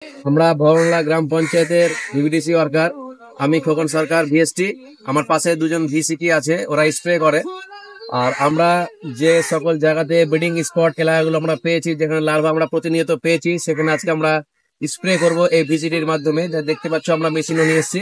আমরা ভরলা গ্রাম পঞ্চায়েতের VVDC worker. আমি খোকন সরকার ভিএসটি, আমার পাশে দুজন ভিসিটি আছে, ওরা স্প্রে করে। আর আমরা যে সকল জায়গাতে ব্রিডিং স্পট এলাকাগুলো আমরা পেয়েছি, যেখানে লার্ভা আমরা প্রতিনিয়ত পেয়েছি, সেখানে আজকে আমরা স্প্রে করব এই ভিজিটির মাধ্যমে। যা দেখতে পাচ্ছ আমরা মেশিনও নিয়ে এসেছি।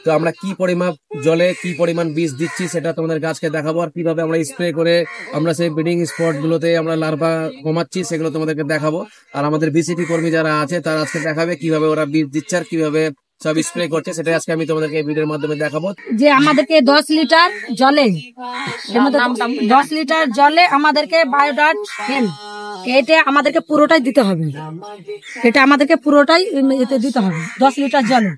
তো আমরা কি পরিমাপ জলে কি পরিমাণ বীজ দিচ্ছি সেটা তোমাদের গাছকে দেখাবো, আর কিভাবে আমরা স্প্রে করে আমরা সেই ব্রিডিং স্পট গুলোতে আমরা লার্ভা কমাচ্ছি সেগুলো তোমাদেরকে দেখাবো। আর আমাদের ভিসিটি কর্মী যারা আছে তারা আজকে দেখাবে কিভাবে ওরা বীজ দিচ্ছে আর কিভাবে সব স্প্রে করছে, সেটা আজকে আমি তোমাদেরকে এই ভিডিওর মাধ্যমে দেখাবো। যে আমাদেরকে 10 লিটার জলে 10 লিটার জলে আমাদেরকে বায়োডাট হেল এটা আমাদেরকে পুরোটাই দিতে হবে। এটা আমাদেরকে পুরোটাই এতে দিতে হবে 10 লিটার জলে।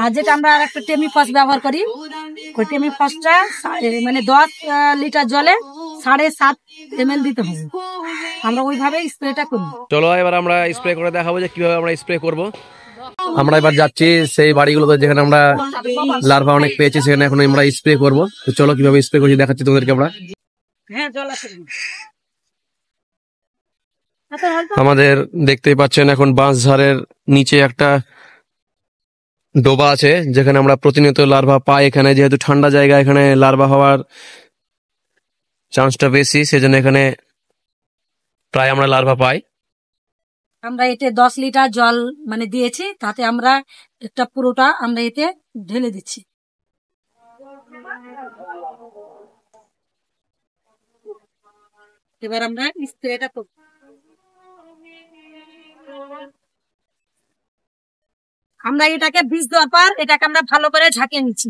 আর যেটা আমরা আর একটা টেমি ফস ব্যবহার করি, ওই টেমি ফসটা মানে 10 লিটার জলে 7.5 ml দিতে হবে। আমরা ওইভাবে স্প্রেটা করি। চলো এবার আমরা স্প্রে করে দেখাবো যে কিভাবে আমরা স্প্রে করব। আমরা এবার যাচ্ছি সেই বাড়িগুলোতে যেখানে আমরা লার্ভা অনেক পেয়েছি, সেখানে এখন আমরা স্প্রে করবো। তো চলো কিভাবে স্প্রে করছি দেখাচ্ছি তোমাদেরকে আমরা। হ্যাঁ, জল আছে। আমাদের দেখতেই পাচ্ছেন এখন বাঁশঝাড়ের নিচে একটা ডোবা আছে, যেখানে আমরা প্রতিনিয়ত লার্ভা পাই। এখানে যেহেতু ঠান্ডা জায়গা, এখানে লার্ভা হওয়ার চান্সটা বেশি, সেজন্য এখানে প্রায় আমরা লার্ভা পাই। আমরা এতে 10 লিটার জল মানে দিয়েছি, তাতে আমরা একটা পুরোটা আমরা এতে ঢেলে দিচ্ছি। এবার আমরা স্প্রেটা করব। আমরা এটাকে বীজ দেওয়ার পর এটাকে আমরা ভালো করে ঝাঁকিয়ে নিচ্ছি।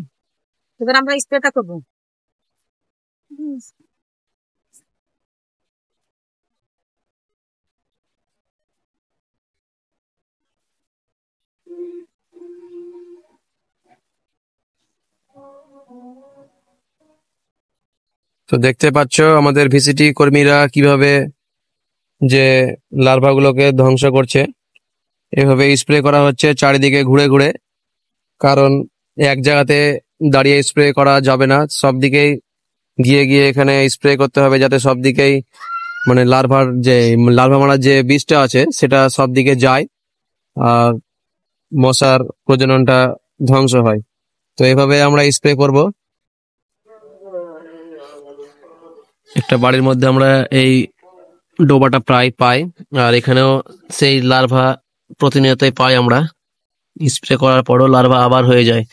এবার আমরা স্প্রেটা করব। তো দেখতে পাচ্ছ আমাদের ভিসিটি কর্মীরা কিভাবে যে লার্ভাগুলোকে ধ্বংস করছে। এভাবে স্প্রে করা হচ্ছে চারিদিকে ঘুরে ঘুরে, কারণ এক জায়গাতে দাঁড়িয়ে স্প্রে করা যাবে না, সব দিকেই গিয়ে গিয়ে এখানে স্প্রে করতে হবে, যাতে সব দিকেই মানে লার্ভা মারার যে বীজটা আছে সেটা সব দিকে যায় আর মশার প্রজননটা ধ্বংস হয়। তো এভাবে আমরা স্প্রে করব। একটা বাড়ির মধ্যে আমরা এই ডোবাটা প্রায় পাই, আর এখানেও সেই লার্ভা প্রতিনিয়তই পাই আমরা। স্প্রে করার পরও লার্ভা আবার হয়ে যায়।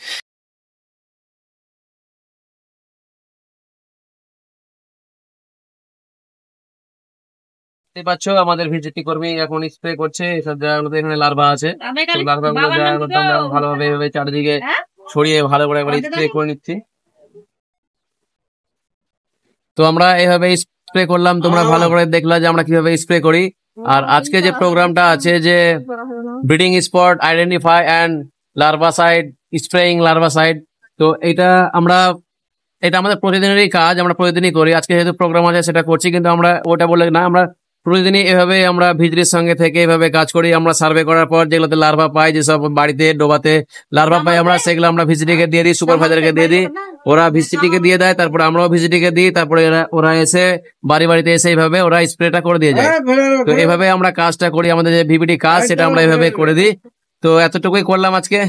দেখতে পাচ্ছ আমাদের ভিজিটি কর্মী এখন স্প্রে করছে এসব জায়গাগুলোতে, এখানে লার্ভা আছে। লার্ভাগুলো জায়গাগুলোতে আমরা ভালোভাবে এভাবে চারিদিকে ছড়িয়ে ভালো করে একবার স্প্রে করে নিচ্ছি। তো আমরা এইভাবে স্প্রে করলাম, তোমরা ভালো করে দেখলা যে আমরা কিভাবে স্প্রে করি। আর আজকে যে প্রোগ্রামটা আছে যে breeding spot identify and larvicide, spraying larvicide, তো এটা আমাদের প্রতিদিনেরই কাজ, আমরা প্রতিদিনই করি। আজকে যেহেতু প্রোগ্রাম আছে সেটা করছি, কিন্তু আমরা ওটা বলে না, আমরা প্রতিদিনই এভাবে আমরা ভিজিটির সঙ্গে থেকে এভাবে কাজ করি। আমরা সার্ভে করার পর যেগুলোতে লার্ভা পাই, যেসব বাড়িতে ডোবাতে লার্ভা পাই আমরা, সেগুলো আমরা ভিজিটিকে দিয়ে দিই, সুপারভাইজারকে দিয়ে দিই, ওরা ভিজিটিকে দিয়ে দেয়, তারপরে আমরাও ভিজিটিকে দিই, তারপরে ওরা এসে বাড়িতে এসে এইভাবে ওরা স্প্রেটা করে দিয়ে যায়। তো এভাবে আমরা কাজটা করি, আমাদের যে ভিভিটি কাজ সেটা আমরা এভাবে করে দিই। তো এতটুকুই করলাম আজকে।